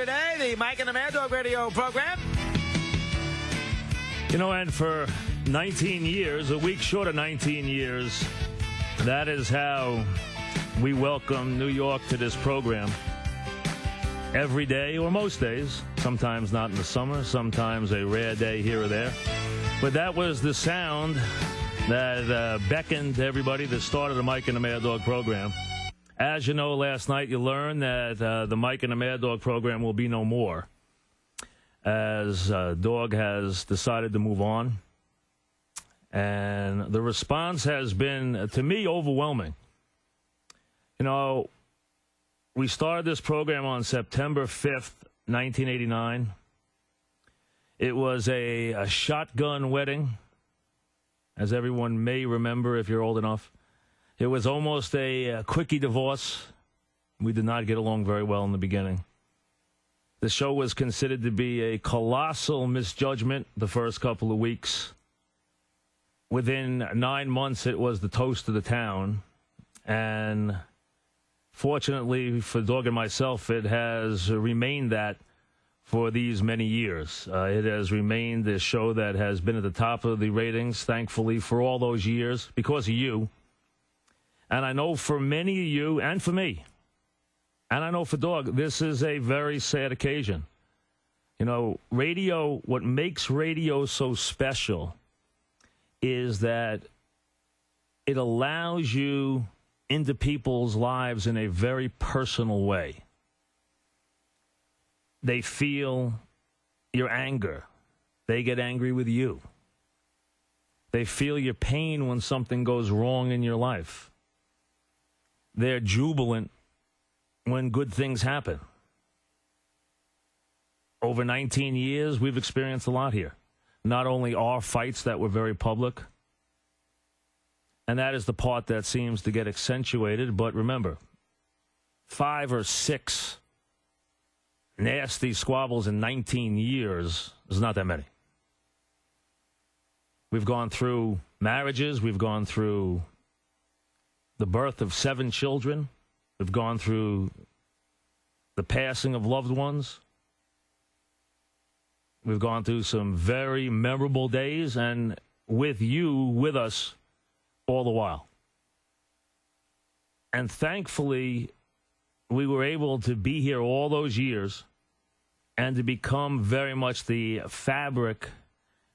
today, the Mike and the Mad Dog radio program. You know, and for 19 years, a week short of 19 years, that is how we welcome New York to this program. Every day, or most days, sometimes not in the summer, sometimes a rare day here or there. But that was the sound that beckoned to everybody that started the Mike and the Mad Dog program. As you know, last night you learned that the Mike and the Mad Dog program will be no more, as Dog has decided to move on. And the response has been, to me, overwhelming. You know, we started this program on September 5th, 1989. It was a shotgun wedding, as everyone may remember if you're old enough. It was almost a quickie divorce. We did not get along very well in the beginning. The show was considered to be a colossal misjudgment the first couple of weeks. Within 9 months, it was the toast of the town. And fortunately for Dog and myself, it has remained that for these many years. It has remained a show that has been at the top of the ratings, thankfully, for all those years because of you. And I know for many of you, and for me, and I know for Dog, this is a very sad occasion. You know, radio, what makes radio so special is that it allows you into people's lives in a very personal way. They feel your anger. They get angry with you. They feel your pain when something goes wrong in your life. They're jubilant when good things happen. Over 19 years, we've experienced a lot here. Not only our fights that were very public, and that is the part that seems to get accentuated, but remember, 5 or 6 nasty squabbles in 19 years is not that many. We've gone through marriages, we've gone through the birth of 7 children. We've gone through the passing of loved ones. We've gone through some very memorable days, and with you, with us, all the while. And thankfully, we were able to be here all those years and to become very much the fabric,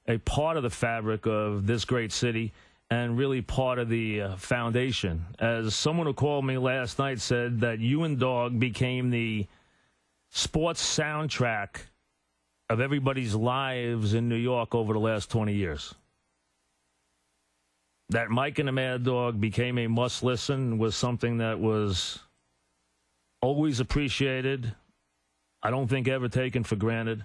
a part of the fabric of this great city, and really part of the foundation. As someone who called me last night said that you and Dog became the sports soundtrack of everybody's lives in New York over the last 20 years. That Mike and the Mad Dog became a must-listen was something that was always appreciated, I don't think ever taken for granted,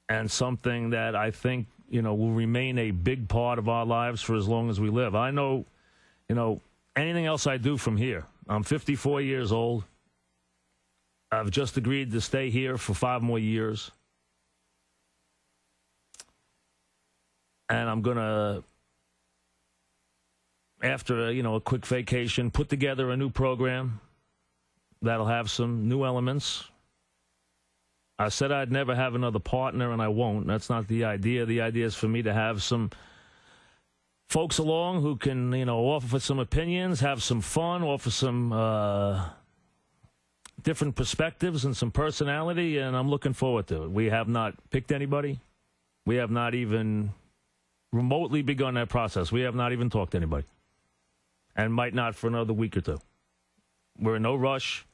and something that I think, you know, will remain a big part of our lives for as long as we live. I know, you know, anything else I do from here. I'm 54 years old. I've just agreed to stay here for 5 more years. And I'm going to, after, a quick vacation, put together a new program that'll have some new elements. I said I'd never have another partner, and I won't. That's not the idea. The idea is for me to have some folks along who can, offer some opinions, have some fun, offer some different perspectives and some personality, and I'm looking forward to it. We have not picked anybody. We have not even remotely begun that process. We have not even talked to anybody, and might not for another week or two. We're in no rush.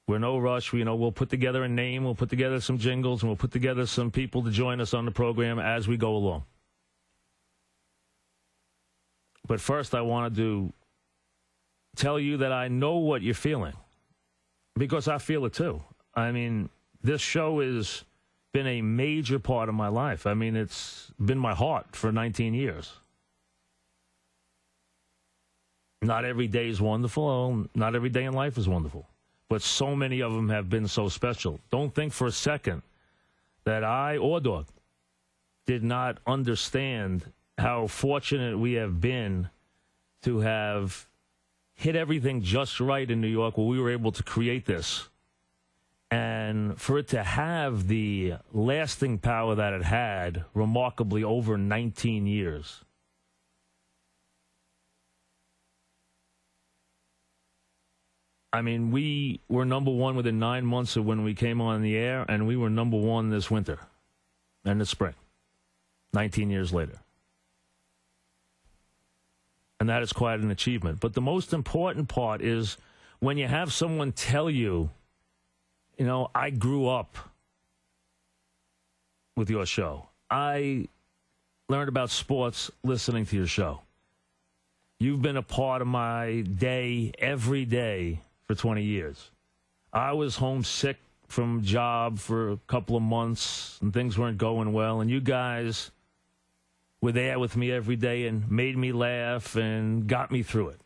We'll put together a name, we'll put together some jingles, and we'll put together some people to join us on the program as we go along. But first, I wanted to tell you that I know what you're feeling, because I feel it too. I mean, this show has been a major part of my life. I mean, it's been my heart for 19 years. Not every day is wonderful. Not every day in life is wonderful. But so many of them have been so special. Don't think for a second that I or Dog did not understand how fortunate we have been to have hit everything just right in New York, where we were able to create this And for it to have the lasting power that it had, remarkably over 19 years. I mean, we were number one within 9 months of when we came on the air, and we were number one this winter and this spring, 19 years later. And that is quite an achievement. But the most important part is when you have someone tell you, you know, I grew up with your show. I learned about sports listening to your show. You've been a part of my day every day for 20 years. I was homesick from job for a couple of months and things weren't going well, and you guys were there with me every day and made me laugh and got me through it.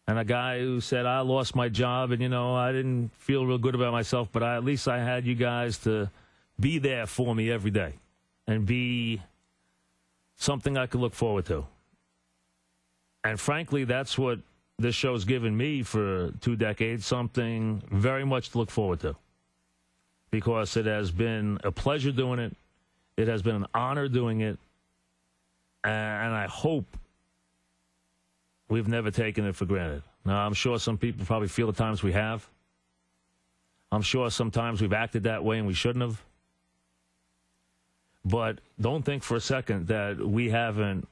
And a guy who said, I lost my job and, you know, I didn't feel real good about myself, but at least I had you guys to be there for me every day and be something I could look forward to. And frankly, that's what this show's given me for 2 decades, something very much to look forward to. Because it has been a pleasure doing it. It has been an honor doing it. And I hope we've never taken it for granted. Now, I'm sure some people probably feel the times we have. I'm sure sometimes we've acted that way and we shouldn't have. But don't think for a second that we haven't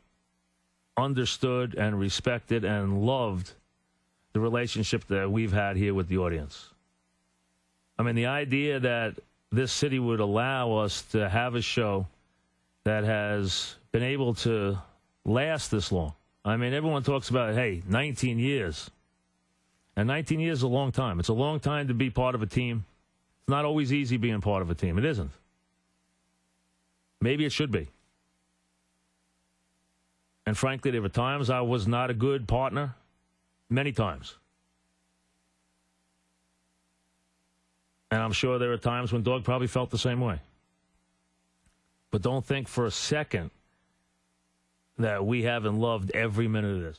understood and respected and loved the relationship that we've had here with the audience. I mean, the idea that this city would allow us to have a show that has been able to last this long. I mean, everyone talks about, hey, 19 years. And 19 years is a long time. It's a long time to be part of a team. It's not always easy being part of a team. It isn't. Maybe it should be. And frankly, there were times I was not a good partner. Many times. And I'm sure there are times when Doug probably felt the same way. But don't think for a second that we haven't loved every minute of this.